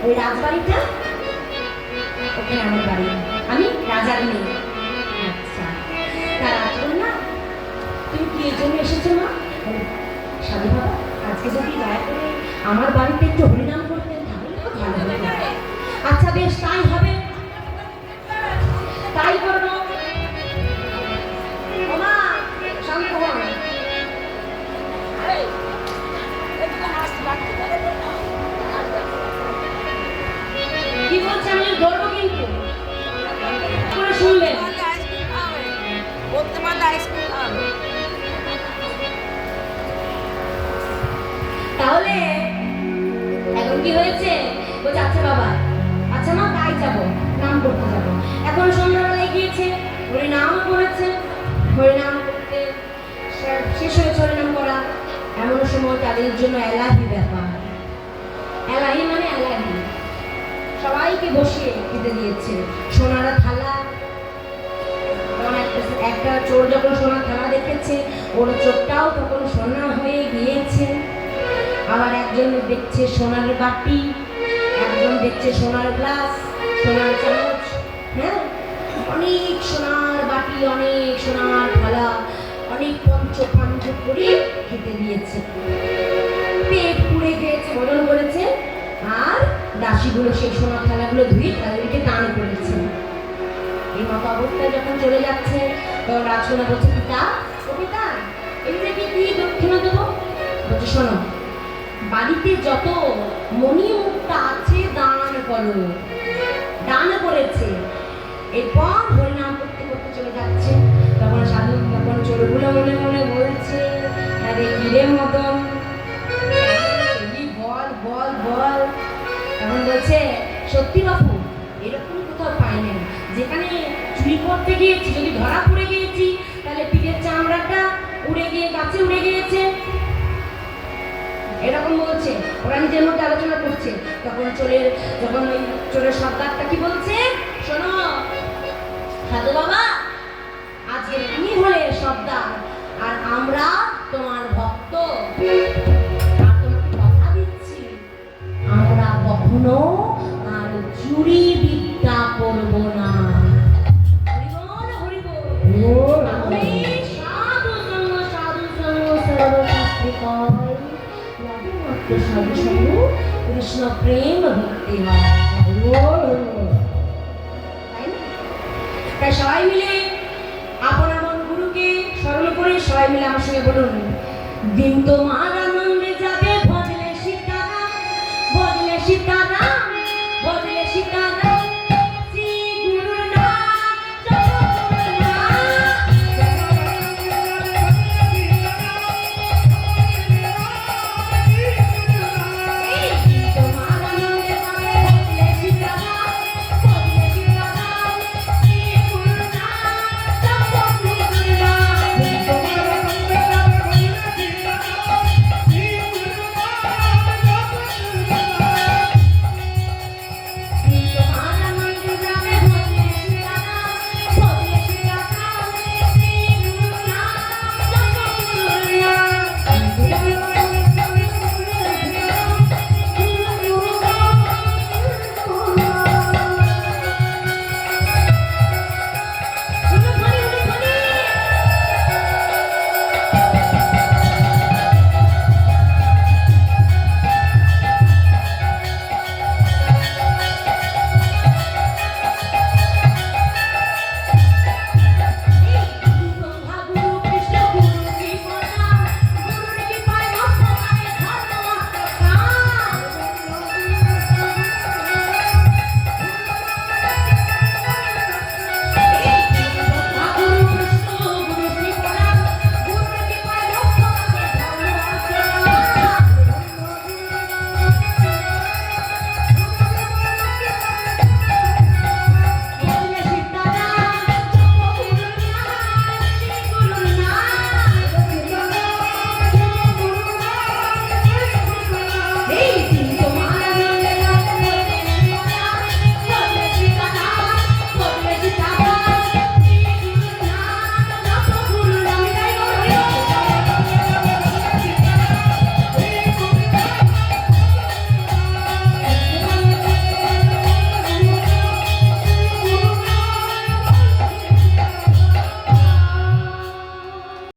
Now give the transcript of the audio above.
ওই রাজবাড়িটা ওখানে আমার বাড়ি, আমি রাজার মেয়ে। আচ্ছা, তার আসল না তুমি কি এই জন্য এসেছো মা? সাধু বাবা, আজকে যদি দয়া করে আমার বাড়িতে একটু হরিনাম করতেন তাহলে খুব ভালো হতো। আচ্ছা বেশ, তাই হবে, তাই করবো। ওমা শান্ত হন। কি বলছে আমি ধরবো কিন্তু করে শুনবেন। তাহলে এখন কি হয়েছে? বলছে আচ্ছা বাবা, আচ্ছা মা, তাই যাবো, নাম করতে যাবো। এখন সন্ধ্যাবেলায় গিয়েছে, হরিনাম করেছে, হরিনাম করতে শেষ হয়েছে হরিনাম করা। এমন সময় তাদের জন্য এলাহি ব্যাপার। এলাহি মানে এলাহি, সবাইকে বসিয়ে খেতে দিয়েছে। সোনার থালা, একটা চোর যখন সোনার থালা দেখেছে, ওর চোরটাও তখন সোনা হয়ে গিয়েছে। আবার একজন দেখছে সোনার বাটি, একজন দেখছে সোনার গ্লাস, সোনার চামচ, হ্যাঁ, অনেক সোনার বাটি, অনেক সোনার থালা, অনেক পঞ্চপাঞ্চ করে খেতে দিয়েছে। পেট পুড়ে গিয়েছে, বদল করেছে। আর দাসীগুলো সেই সোনার থালাগুলো ধুয়ে তাদেরকে দান করেছে। এই মতো অবস্থায় যখন চলে যাচ্ছে, তখন রাজকন্যা বলছে, পিতা ও পিতা, এগুলোকে কি দক্ষিণা দেবো? বলছে শোনো, বাড়িতে যত মণি মুক্তা আছে দান করো। দান করেছে। এরপর হরিনাম করতে করতে চলে যাচ্ছে। তখন সাধু তখন চোরগুলো মনে মনে বলছে, আরে কিরে মদন, বল বল বল। তখন বলছে, সত্যি বাপু, এরকম কোথাও পাই না। যেখানে চুরি করতে গিয়েছি, যদি ধরা পড়ে গিয়েছি, তাহলে পিঠের চামড়াটা উড়ে গিয়ে গাছে উড়ে গিয়েছে, এরকম বলছে। ওরা নিজের মধ্যে আলোচনা করছে। তখন যখন ওই চোরের সর্দারটা কি বলছে, শোনো সাধু বাবা, আজকে তুমি হলে সর্দার আর আমরা তোমার ভক্ত। আর তোমাকে কথা দিচ্ছি, আমরা কখনো আর চুরি বিদ্যা করবো না। কৃষ্ণ প্রেম ভক্তি হয়। তাই সবাই মিলে আপন আপন গুরুকে স্মরণ করে সবাই মিলে আমার সঙ্গে বলুন, দিন তোমার